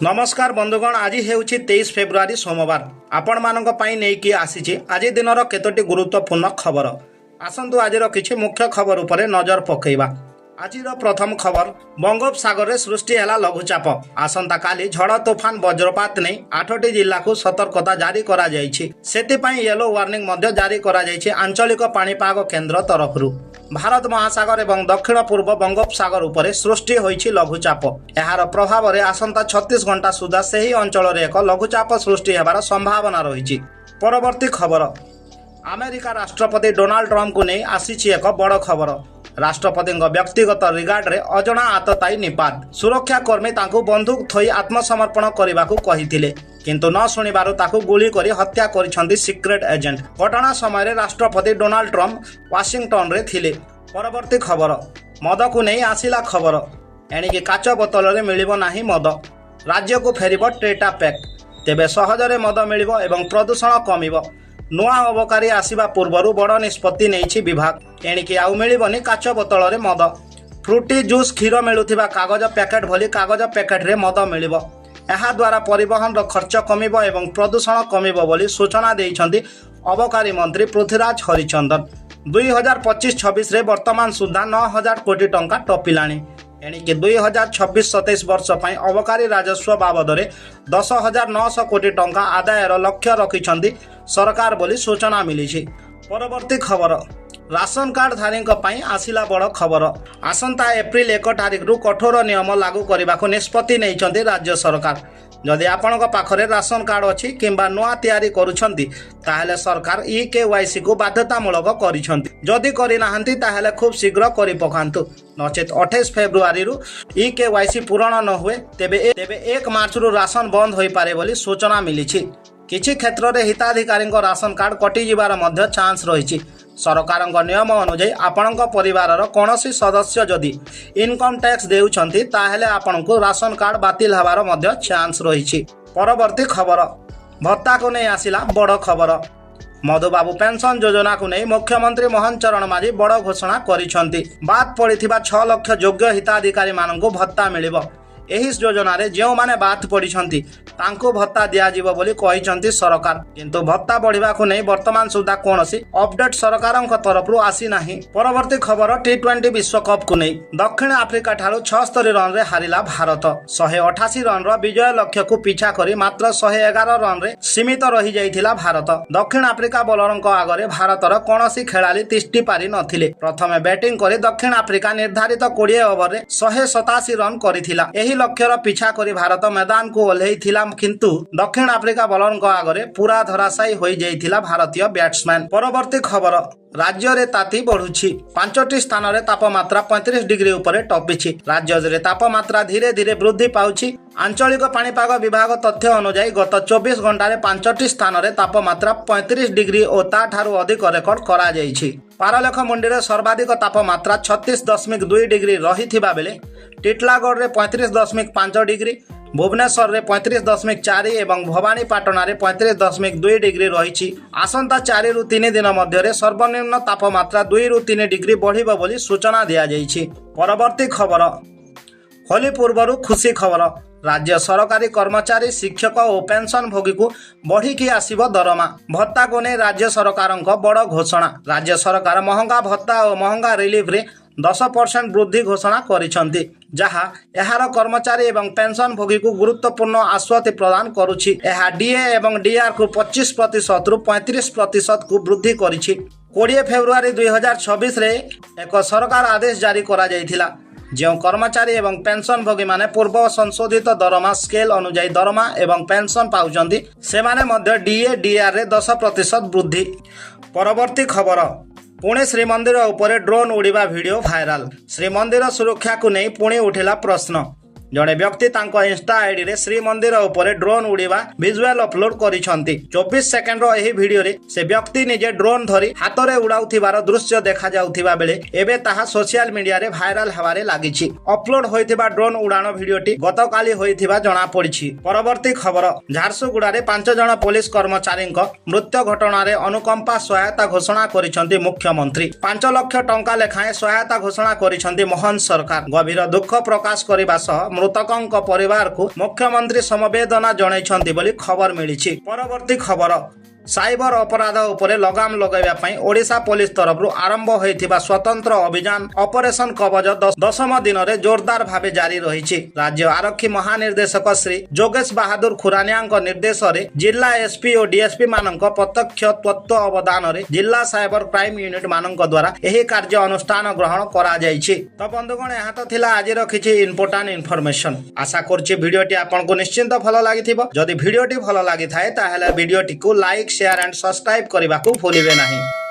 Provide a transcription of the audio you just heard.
नमस्कार बंधुगण, आज हेउछि 23 फेब्रुआरी सोमवार। आपण मानक पई नेकी आसीछि आज दिनर केतोटी गुरुत्वपूर्ण खबर। आसंतु आजिर किछि मुख्य खबर उपरे नजर पकेइबा। आजिर प्रथम खबर, बंगोपसागर रे सृष्टि हैला लघुचाप। आसंता काली झड़ तूफान वज्रपात नै 8टी जिल्ला को सतर्कता जारी करा जायछि। सेति पई येलो वार्निंग मध्ये जारी करा जायछि आंचलिक पाणीपाग केन्द्र तरफरु। भारत महासागर एवं दक्षिण पूर्व बंगोपसागर उपरे सृष्टि होइछि लघुचाप। एहार प्रभाव रे आसंता 36 घंटा सुधा सेही अंचल रे एक लघुचाप सृष्टि हेबार संभावना रहिछि। परवर्ती खबर, अमेरिका राष्ट्रपति डोनाल्ड ट्रम्प को नहीं आसीछि एक बड़ खबर। राष्ट्रपति व्यक्तिगत रिगार्ड रे अजणा आतताई निपात। सुरक्षाकर्मी तांकु बंदूक थोई आत्मसमर्पण करने कहिथिले, किंतु न शुणिबारु ताकु गुली करी हत्या करिसंती सिक्रेट एजेंट। घटना समय रे राष्ट्रपति डोनाल्ड ट्रम्प वाशिंगटन रे थिले। परवर्ती खबर, मद को नहीं आसिला खबर। एणिकी काच बोतल रे मिलिबो नाही मद। राज्य को फेरिबो टेटा पैक। तेबे सहजरे मद मिलिबो एवं प्रदूषण कमिबो। नुआ अबकारी आसिबा पूर्वरु बड़ निष्पत्ति नेइछि विभाग। एणिकी आउ मिलिबनी काच बोतल रे मद। फ्रूटी जूस क्षीर मिलुथिबा कागज पैकेट भली कागज पैकेट रे मद मिलिबो। एहा द्वारा परिवहन रो खर्च कमिबो एवं प्रदूषण कमिबो बोली सूचना देइछन्ती अबकारी मंत्री पृथ्वीराज हरिचंदन। 2025-26 रे वर्तमान सुधा 9,000 कोटी टंका टपिलाणी। एणिकी 2026-27 वर्ष पई अबकारी राजस्व बाबदरे 10,900 कोटी टंका आदायर लक्ष्य रखिछन्ती सरकार बोली सूचना मिली। परवर्ती खबर, राशन कार्ड धारी पई आसिला बड़ खबर। आसंता एप्रिल 1 तारिख रु कठोर नियम लागू करने को निष्पत्ति नहीं राज्य सरकार। जदि आपण पाखरे राशन कार्ड अच्छी किंबा नुआ तैयारी करुछंती ताहेले सरकार EKYC को बाध्यतामूलक करिछंती। जदि करि नाहंती ताहेले खूब शीघ्र करि पकांतु, नचेत 28 फेब्रुआरी रु EKYC पूरण न हुए तेबे 1 मार्च रु राशन बंद होई पारे बोली सूचना मिली। किछि क्षेत्र रे हिताधिकारी राशन कार्ड कटि जिबार मध्य चांस रही। सरकार नियम अनुଯାयी आपण परिवार कौनसी सदस्य जदि इनकम टैक्स देउछंती ताहेले आपनको राशन कार्ड बातिल हबार मध्य चांस रही। परवर्ती खबर, भत्ता को नहीं आसिला बड़ खबर। मधुबाबू पेंशन योजना को नहीं मुख्यमंत्री मोहन चरण माझी बड़ घोषणा करिसंती। बात पड़िथिबा 6 लाख योग्य हिताधिकारी माननको भत्ता मिलिबो। एही योजना रे जेउ माने बात पड़िसंती तांको भत्ता दिया जिवो बोली कहिसंती सरकार, किंतु भत्ता बढ़िबा को नहीं वर्तमान सुधा कोनोसी अपडेट सरकारक तरफरु आसी नाही। परवर्ती खबर, T20 विश्व कप को नहीं दक्षिण आफ्रिका ठारू 76 रन रे हारिला भारत। 188 रन रो विजय लक्ष्य को पीछा करी मात्र 111 रन रे सीमित रही जाइथिला भारत। दक्षिण आफ्रिका बॉलरक आगरे भारतर कोनोसी खेलाड़ी तिष्टि पारि नथिले। प्रथमे बैटिंग करी दक्षिण आफ्रिका निर्धारित 20 ओवर रे 187 रन करिथिला। एही लक्ष्यर पीछा करी भारत मैदान को ओल्हेइथिला, किंतु दक्षिण आफ्रिका बॉलर आगरे पूरा धराशायी होई जाइथिला भारतीय बैट्समैन। परवर्ती खबर, राज्य रे ताती बढ़ुछि। 5टी स्थान रे तापमात्रा 35 डिग्री उपरे टपिछि। राज्य रे तापमात्रा धीरे धीरे वृद्धि पाउछि। आंचलिक पाणीपाग विभाग तथ्य अनुसार गत 24 घंटा रे 5टी स्थान रे तापमात्रा 35 डिग्री और ता ठारू अधिक रेकर्ड करा जाइछि। पारलेख मुंडी रे सर्वाधिक तापमात्रा 36.2 डिग्री रहिथिबा बेले टिटलागढ़ रे 35.5 डिग्री, भुवनेश्वर रे 35.4 एवं भवानीपाटना रे 35.2 डिग्री रही। आसंता 4 रु 3 दिन मध्य सर्वनिम्न तापमात्रा 2 रु 3 डिग्री बढ़िबो बोली सूचना दिया जाइछि। परवर्ती खबर, होली पूर्वरु खुशी खबर। राज्य सरकारी कर्मचारी, शिक्षक और पेंशन भोगी को बढ़िकी आसिबो दरमा। भत्ता को नहीं राज्य सरकार बड़ घोषणा। राज्य सरकार महंगा भत्ता और महंगा रिलीफ रे 10% वृद्धि घोषणा करिसंती, जहाँ एहार कर्मचारी एवं पेंशन भोगी को गुरुत्वपूर्ण आश्वस्ति प्रदान करुछि। एहा DA एवं DR को 25% रु 35% को वृद्धि करिछि। 20 फेब्रुआरी 2026 रे एक सरकार आदेश जारी करा जाइथिला, जो कर्मचारी एवं पेंशन भोगी माने पूर्व संशोधित दरमा स्केल अनुसार दरमा एवं पेंशन पाउचंती से माने मध्य DA DR रे 10% वृद्धि। परवर्ती खबर, पुणे श्रीमंदिर उपरे ड्रोन उड़ीबा वीडियो भाइराल। श्रीमंदिर सुरक्षा को नहीं पुणे उठिला प्रश्न। जड़े व्यक्ति तांको इंस्टा आईडी रे श्रीमंदिर उपरे ड्रोन उड़ीबा विजुअल अपलोड करिसंती। 24 सेकेंड रो एही वीडियो रे से व्यक्ति निजे ड्रोन धरी हातरे उड़ाउथिबार दृश्य देखा जाउथिबा बेले एबे ताहा सोशल मीडिया रे भाइराल हेबारे लागिछि। अपलोड होइथिबा ड्रोन उड़ाण वीडियोटी गतकाली होइथिबा जणा पड़िछि। परवर्ती खबर, झारसुगुड़ा रे 5 जण पुलिस कर्मचारी मृत्यु घटना रे अनुकंपा सहायता घोषणा करिसंती मुख्यमंत्री। 5 लाख टंका लेखाएं सहायता घोषणा करिसंती मोहन सरकार। गभीर दुख प्रकाश करबा सह ମୃତକଙ୍କ ପରିବାରକୁ ମୁଖ୍ୟମନ୍ତ୍ରୀ ସମବେଦନା ଜଣାଇଛନ୍ତି ବୋଲି ଖବର ମିଳିଛି। ପରବର୍ତ୍ତୀ ଖବର, ସାଇବର ଅପରାଧ ଉପରେ ଲଗାମ ଲଗାଇବା ପାଇଁ ଓଡ଼ିଶା ପୋଲିସ ତରଫରୁ ଆରମ୍ଭ ହୋଇଥିବା ସ୍ୱତନ୍ତ୍ର ଅଭିଯାନ ଅପରେସନ କବଚ 10ମ ଦିନରେ ଜୋରଦାର ଭାବେ ଜାରି ରହିଛି। ରାଜ୍ୟ ଆରକ୍ଷୀ ମହାନିର୍ଦ୍ଦେଶକ ଶ୍ରୀ ଯୋଗେଶ ବାହାଦୁର ଖୁରାନିଆଙ୍କ ନିର୍ଦ୍ଦେଶରେ ଜିଲ୍ଲା ଏସ୍ପି ଓ ଡିଏସ୍ପି ମାନଙ୍କ ପ୍ରତ୍ୟକ୍ଷ ତତ୍ତ୍ୱାବଧାନରେ ଜିଲ୍ଲା ସାଇବର କ୍ରାଇମ ୟୁନିଟ୍ ମାନଙ୍କ ଦ୍ୱାରା ଏହି କାର୍ଯ୍ୟ ଅନୁଷ୍ଠାନ ଗ୍ରହଣ କରାଯାଇଛି। ତ ବନ୍ଧୁଗଣ, ଏହା ତ ଥିଲା ଆଜିର କିଛି ଇମ୍ପୋର୍ଟାଣ୍ଟ ଇନଫର୍ମେସନ। ଆଶା କରୁଛି ଭିଡ଼ିଓଟି ଆପଣଙ୍କୁ ନିଶ୍ଚିନ୍ତ ଭଲ ଲାଗିଥିବ। ଯଦି ଭିଡ଼ିଓଟି ଭଲ ଲାଗିଥାଏ ତାହେଲେ ଭିଡ଼ିଓଟିକୁ ଲାଇକ୍, ସେୟାର ଆଣ୍ଡ ସବସ୍କ୍ରାଇବ କରିବାକୁ ଭୁଲିବେ ନାହିଁ।